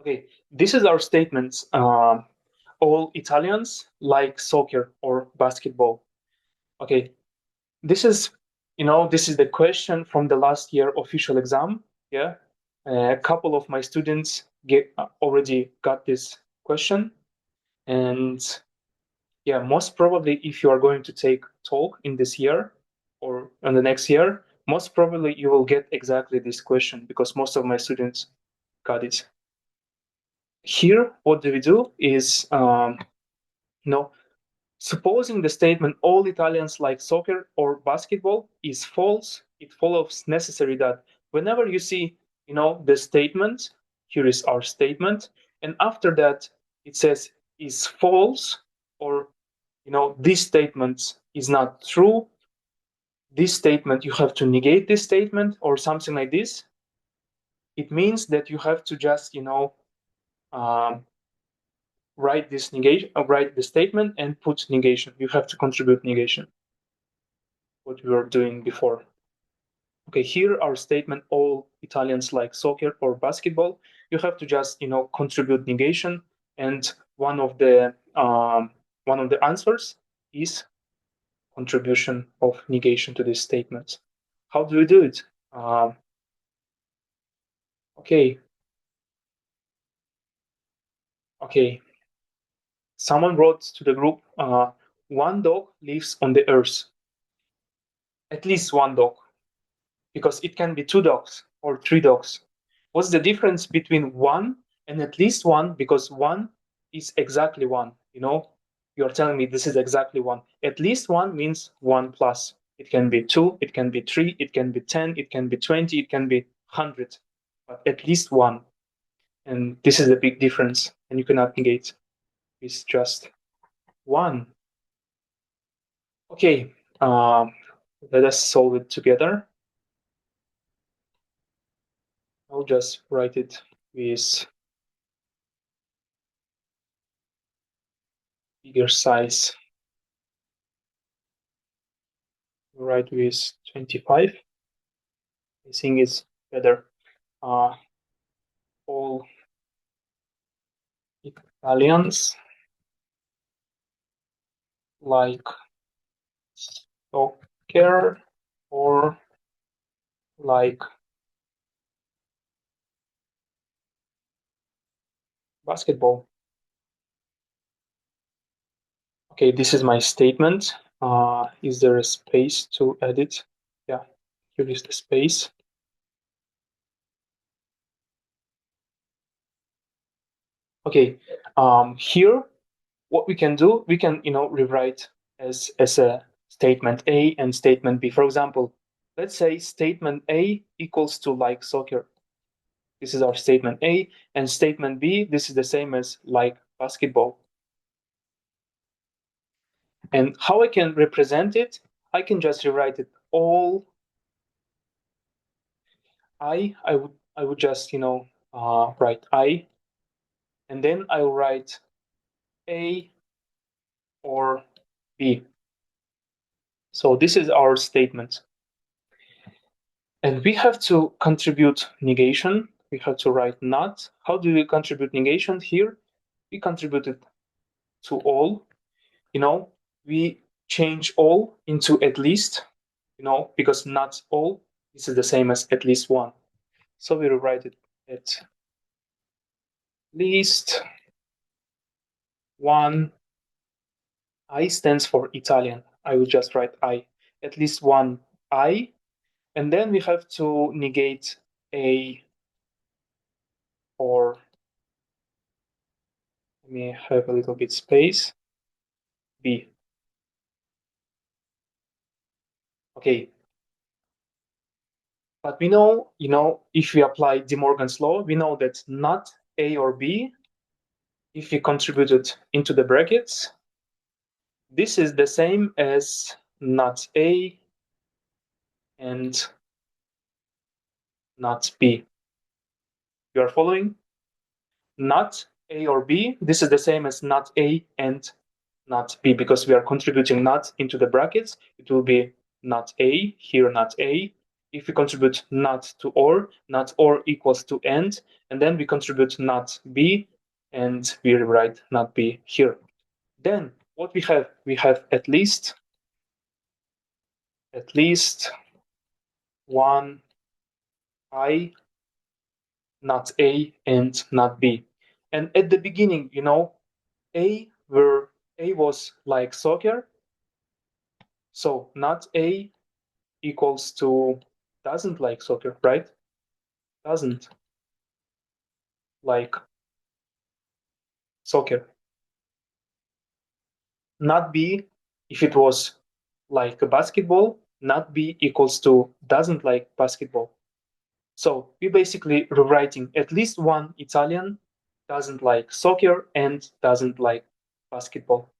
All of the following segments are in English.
Okay, this is our statement. All Italians like soccer or basketball. Okay, this is, this is the question from the last year official exam. Yeah, a couple of my students already got this question, and yeah, most probably if you are going to take Tolc in this year or in the next year, most probably you will get exactly this question because most of my students got it. Here, what do we do is, supposing the statement all Italians like soccer or basketball is false, it follows necessary that whenever you see, the statement, here is our statement, and after that it says is false, or, this statement is not true, this statement, you have to negate this statement or something like this. It means that you have to just, write this negation, write the statement and put negation. You have to contribute negation, what we were doing before. Okay, here our statement, all Italians like soccer or basketball. You have to just, contribute negation, and one of the answers is contribution of negation to this statement. How do we do it? Okay. Someone wrote to the group, one dog lives on the earth. At least one dog, because it can be 2 dogs or 3 dogs. What's the difference between one and at least one? Because one is exactly one. You're telling me this is exactly one. At least one means 1 plus. It can be 2, it can be 3, it can be 10, it can be 20, it can be 100, but at least one. And this is a big difference, and you cannot negate. It's just one. Okay, let us solve it together. I'll just write it with bigger size. Write with 25. I think it's better. All Italians like soccer or like basketball. Okay, this is my statement. Is there a space to edit? Yeah, here is the space. Okay, here, what we can do, we can, rewrite as a statement A and statement B. For example, let's say statement A equals to like soccer. This is our statement A, and statement B, this is the same as like basketball. And how I can represent it, I can just rewrite it all. I would just, write I, and then I'll write A or B. So this is our statement. And we have to contribute negation. We have to write not. How do we contribute negation here? We contribute it to all. We change all into at least, because not all, this is the same as at least one. So we rewrite it at least one. I stands for Italian. I will just write I. At least one I. And then we have to negate A, or let me have a little bit space, B. Okay. But we know, if we apply De Morgan's law, we know that not A or B, if we contribute it into the brackets, this is the same as not A and not B. You are following? Not A or B, this is the same as not A and not B, because we are contributing not into the brackets. It will be not A, here not A. if we contribute not to not or equals to and then we contribute not be, and we rewrite not be here. Then what we have at least one I, not A and not B. And at the beginning, A was like soccer, so not A equals to doesn't like soccer, right? Doesn't like soccer. Not B, if it was like a basketball, not B equals to doesn't like basketball. So we basically rewriting at least one Italian doesn't like soccer and doesn't like basketball.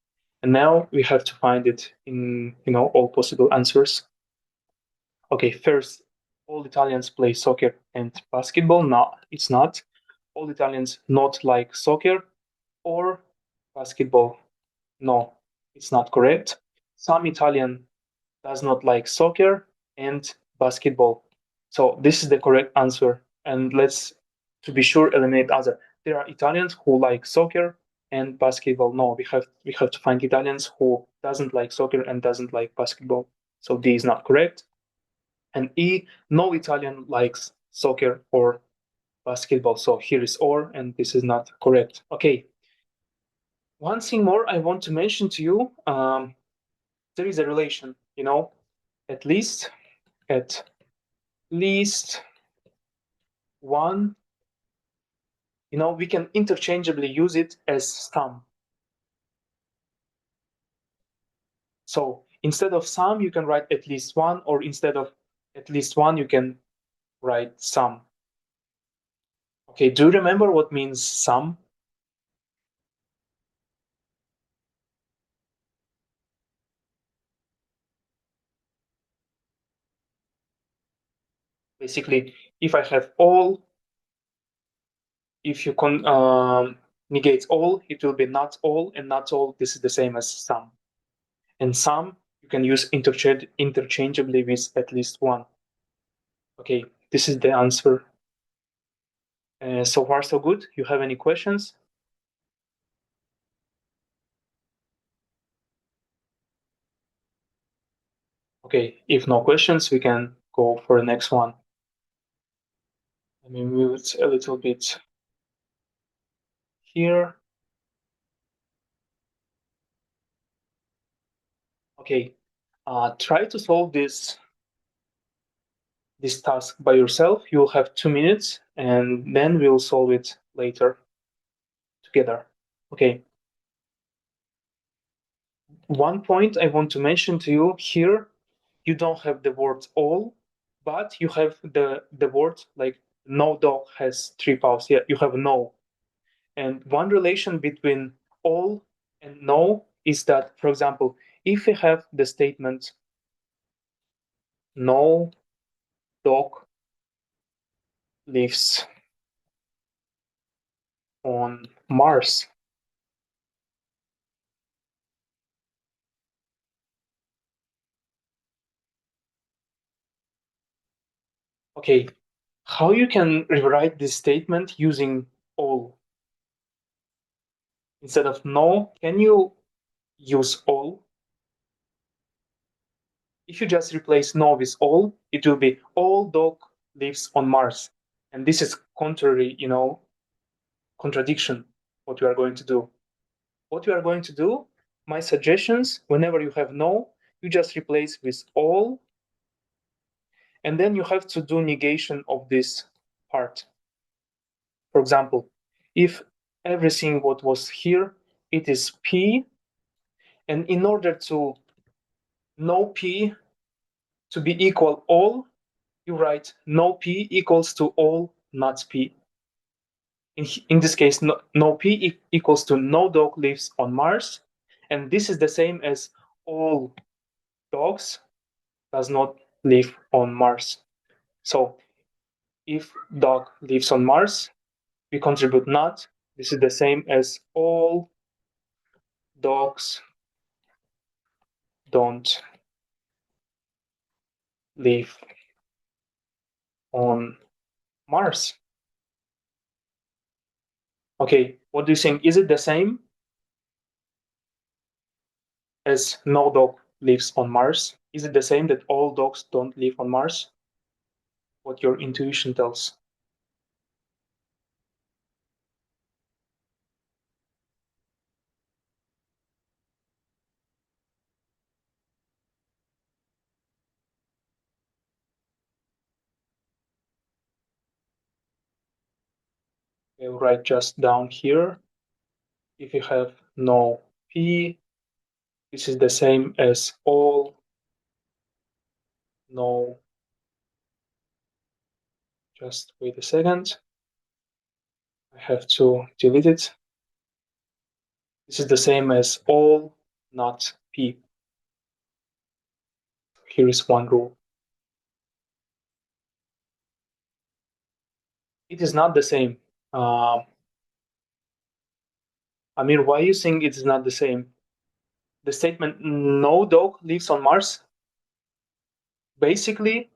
And now we have to find it in all possible answers. Okay, first, all Italians play soccer and basketball. No, it's not. All Italians not like soccer or basketball. No, it's not correct. Some Italian does not like soccer and basketball. So this is the correct answer. And let's, to be sure, eliminate other. There are Italians who like soccer and basketball. No, we have to find Italians who doesn't like soccer and doesn't like basketball. So D is not correct. And E, no Italian likes soccer or basketball. So here is or, and this is not correct. Okay. One thing more I want to mention to you, there is a relation, at least one, we can interchangeably use it as some. So instead of some, you can write at least one, or instead of at least one, you can write some. Okay, do you remember what means some? Basically, if I have all, if you negate all, it will be not all, and not all, this is the same as some. And some, you can use interchangeably with at least one. Okay, this is the answer. So far, so good. You have any questions? Okay, if no questions, we can go for the next one. Let me move it a little bit here. Okay, try to solve this task by yourself. You'll have 2 minutes, and then we'll solve it later together. Okay. One point I want to mention to you here, you don't have the word all, but you have the word like no dog has 3 paws. Yeah, you have no. And one relation between all and no is that, for example, if we have the statement no dog lives on Mars. Okay, how you can rewrite this statement using all? Instead of no, can you use all? If you just replace no with all, it will be all dog lives on Mars. And this is contrary, contradiction, what we are going to do. What we are going to do, my suggestions, whenever you have no, you just replace with all, and then you have to do negation of this part. For example, if everything what was here, it is P, and in order to no P to be equal all, you write no P equals to all not P. In this case, no P equals to no dog lives on Mars, and this is the same as all dogs does not live on Mars. So if dog lives on Mars, we contribute not. This is the same as all dogs don't live on Mars? Okay, what do you think? Is it the same as no dog lives on Mars? Is it the same that all dogs don't live on Mars? What your intuition tells? We'll write just down here. If you have no P, this is the same as all no. Just wait a second. I have to delete it. This is the same as all not P. Here is one rule. It is not the same. Amir, why you think it is not the same? The statement no dog lives on Mars, basically,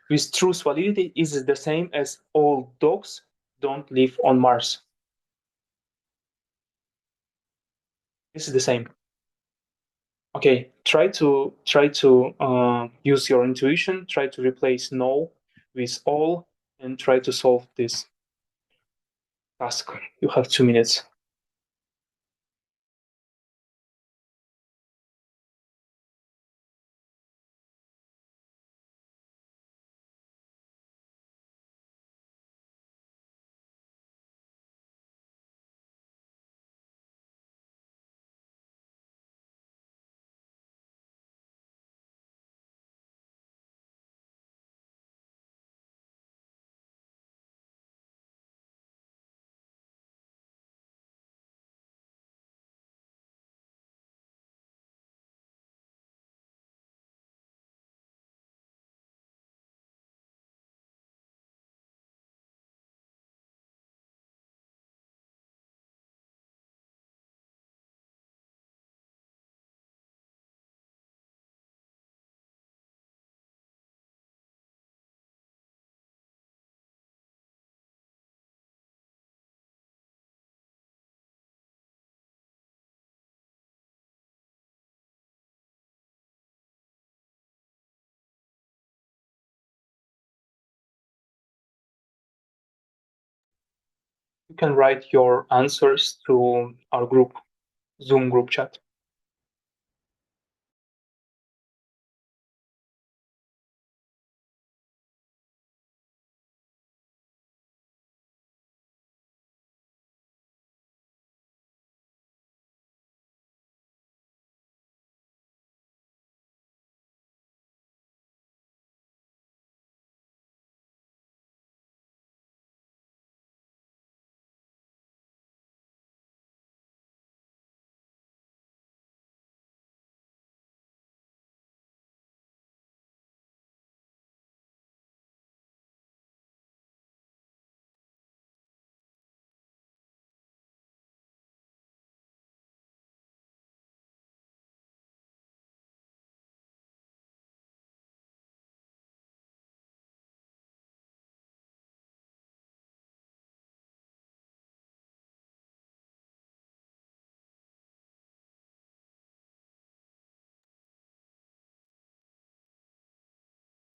with truth validity is the same as all dogs don't live on Mars. This is the same. Okay, try to use your intuition, try to replace no with all, and try to solve this task. You have 2 minutes. You can write your answers to our group, Zoom group chat.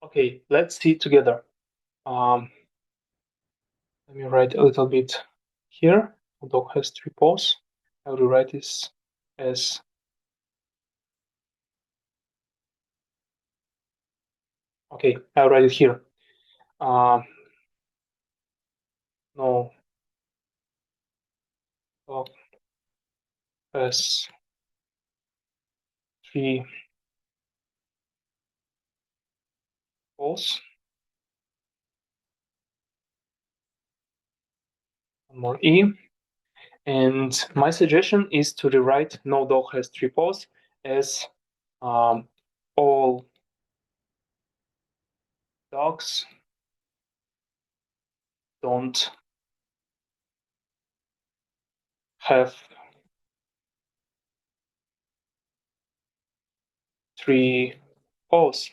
Okay, let's see together. Let me write a little bit here. The dog has 3 paws. I will write this as okay. I'll write it here. No dog has 3 paws. One more E. And my suggestion is to rewrite no dog has 3 paws as all dogs don't have 3 paws.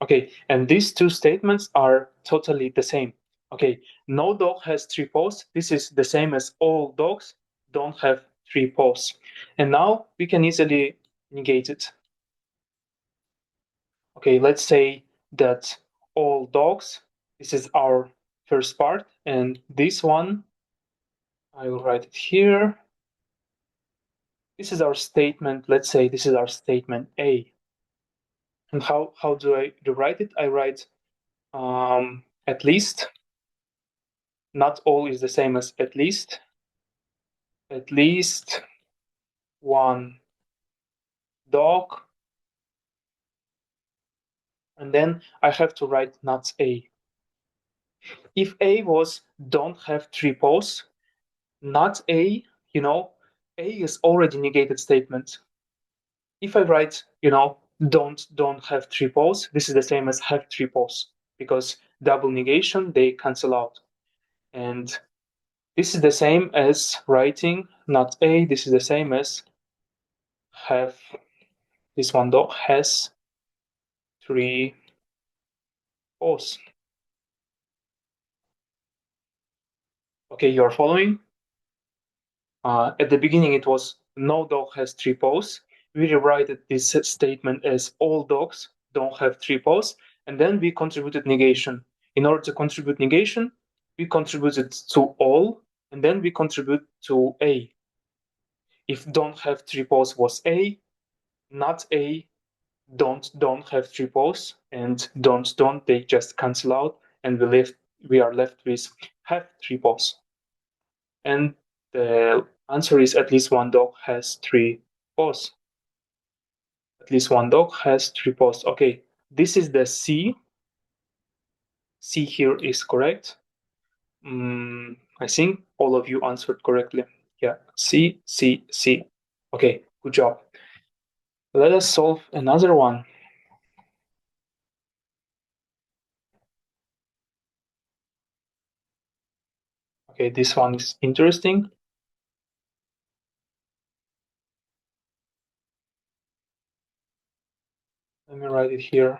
Okay, and these two statements are totally the same. Okay, no dog has three paws. This is the same as all dogs don't have three paws. And now we can easily negate it. Okay, let's say that all dogs, this is our first part, and this one, I will write it here. This is our statement. Let's say this is our statement A. And how do I write it? I write at least. Not all is the same as at least. At least one dog. And then I have to write not A. If A was don't have three paws, not A, A is already negated statement. If I write, don't have three paws, this is the same as have three paws because double negation, they cancel out. And this is the same as writing not A, this is the same as have, this one dog has three paws. Okay, you're following? At the beginning, it was no dog has three paws. We rewrite this statement as all dogs don't have three paws, and then we contributed negation. In order to contribute negation, we contributed to all, and then we contribute to A. If don't have three paws was A, not A, don't have three paws, and don't, they just cancel out, and we are left with have three paws. And the answer is at least one dog has three paws. At least one dog has three paws. Okay, this is the C. C here is correct. I think all of you answered correctly. Yeah, C, C, C. Okay, good job. Let us solve another one. Okay, this one is interesting. Let me write it here.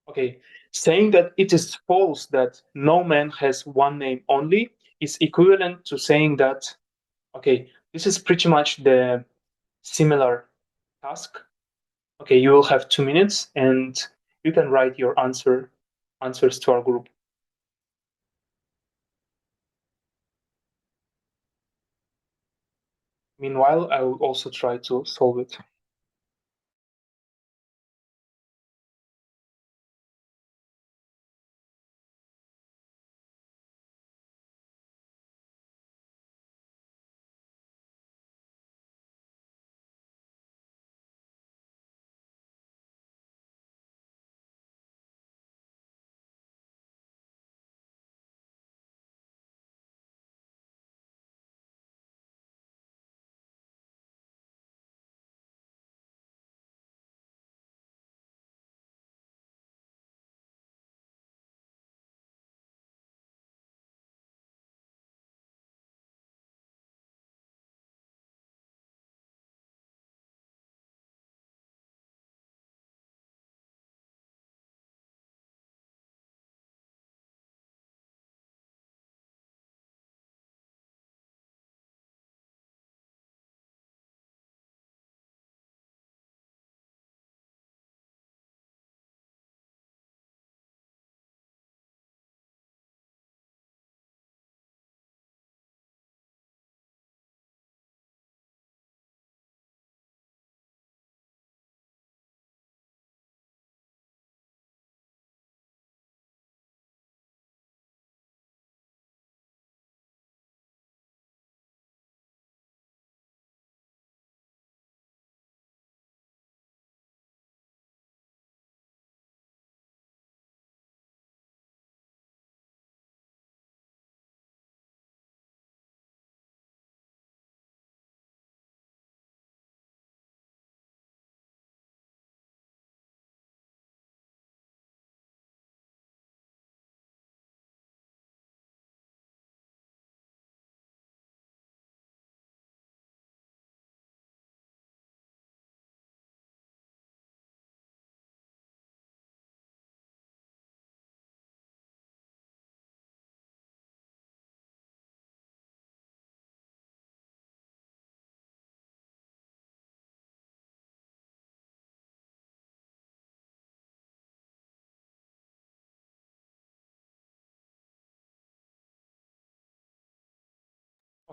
Okay, saying that it is false that no man has one name only is equivalent to saying that, okay, this is pretty much the similar task. Okay, you will have 2 minutes and you can write your answers to our group. Meanwhile, I will also try to solve it.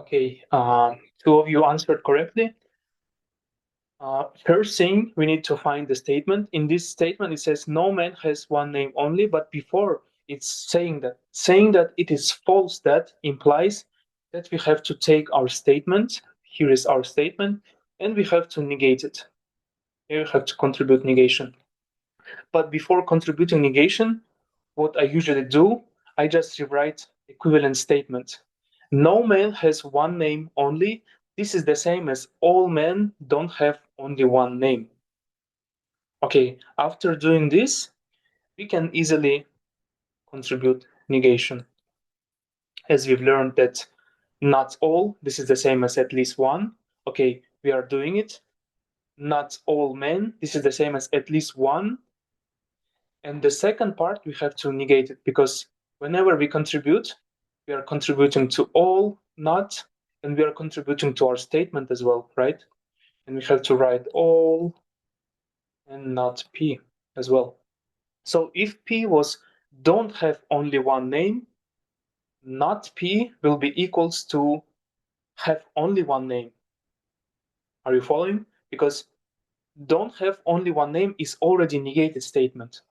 Okay, two of you answered correctly. First thing, we need to find the statement. In this statement, it says no man has one name only, but before it's saying that it is false, that implies that we have to take our statement. Here is our statement, and we have to negate it. Here we have to contribute negation. But before contributing negation, what I usually do, I just rewrite equivalent statement. No man has one name only. This is the same as all men don't have only one name. Okay, after doing this, we can easily contribute negation. As we've learned that not all, this is the same as at least one. Okay, we are doing it. Not all men, this is the same as at least one. And the second part, we have to negate it, because whenever we contribute, we are contributing to all, not, and we are contributing to our statement as well, right? And we have to write all and not P as well. So if P was don't have only one name, not P will be equals to have only one name. Are you following? Because don't have only one name is already negated statement.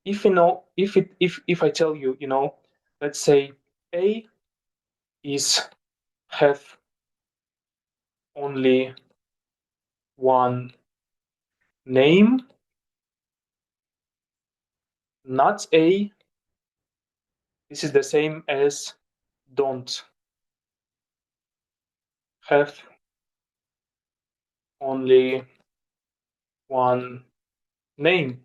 If you know, if I tell you, let's say A is have only one name, not A, this is the same as don't have only one name.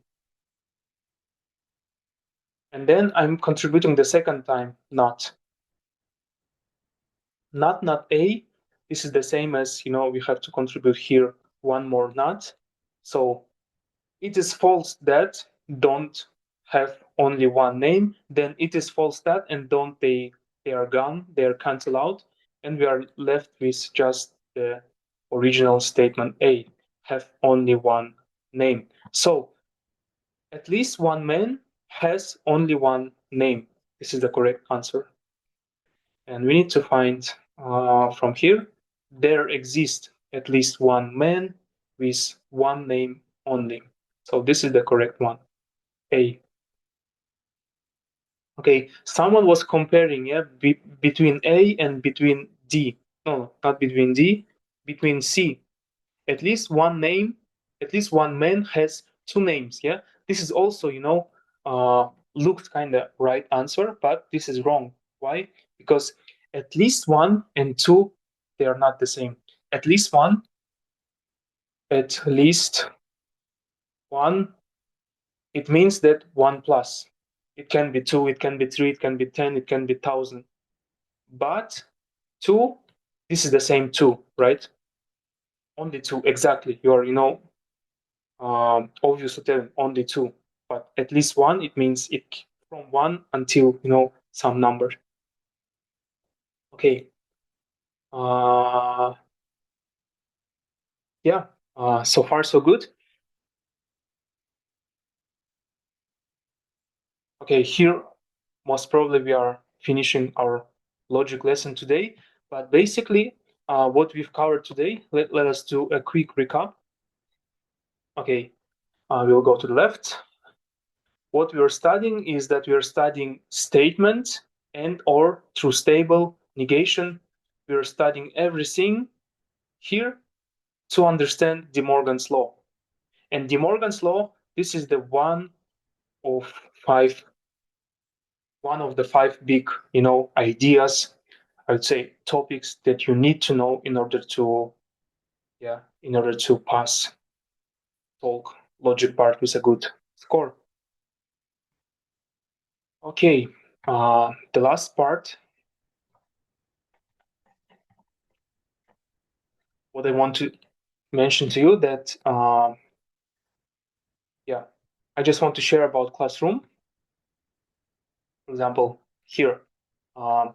And then I'm contributing the second time, not. Not A, this is the same as, we have to contribute here one more not. So it is false that don't have only one name, then it is false that and don't they are gone, they are cancelled out, and we are left with just the original statement A, have only one name. So at least one man has only one name. This is the correct answer. And we need to find from here, there exists at least one man with one name only. So this is the correct one, A. Okay, someone was comparing, between A and between D. No, not between D, between C. At least one name, at least one man has two names, yeah? This is also, looked kind of right answer, but this is wrong. Why? Because at least one and two, they are not the same. At least one, it means that one plus. It can be two, it can be three, it can be 10, it can be 1,000. But two, this is the same two, right? Only two, exactly. You are, obvious to tell only two, but at least one, it means it from one until, some number. Okay. Yeah, so far so good. Okay, here most probably we are finishing our logic lesson today, but basically what we've covered today, let us do a quick recap. Okay, we'll go to the left. What we are studying is that we are studying statement and or through stable negation. We are studying everything here to understand De Morgan's law. And De Morgan's law, this is the one of the five big, ideas, I would say topics that you need to know in order to pass Tolc logic part with a good score. Okay, the last part, what I want to mention to you that, I just want to share about classroom. For example, here, our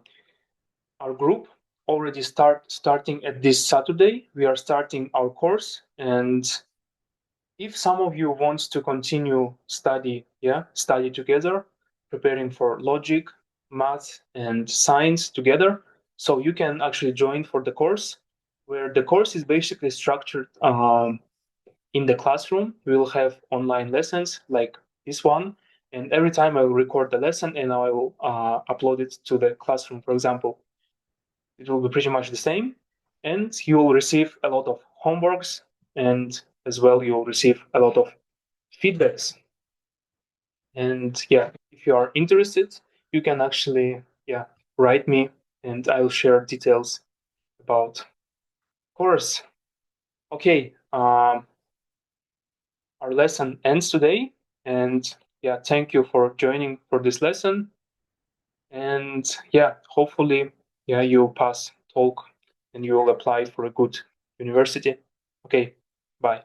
group already starting at this Saturday. We are starting our course, and if some of you wants to continue study together, preparing for logic, math, and science together, So you can actually join for the course, where the course is basically structured in the classroom. We will have online lessons like this one, and every time I will record the lesson and I will upload it to the classroom, for example. It will be pretty much the same, and you will receive a lot of homeworks, and as well you will receive a lot of feedbacks. And yeah, if you are interested, you can actually write me, and I will share details about course. Okay, our lesson ends today, and thank you for joining for this lesson. And hopefully you pass Tolc and you will apply for a good university. Okay, bye.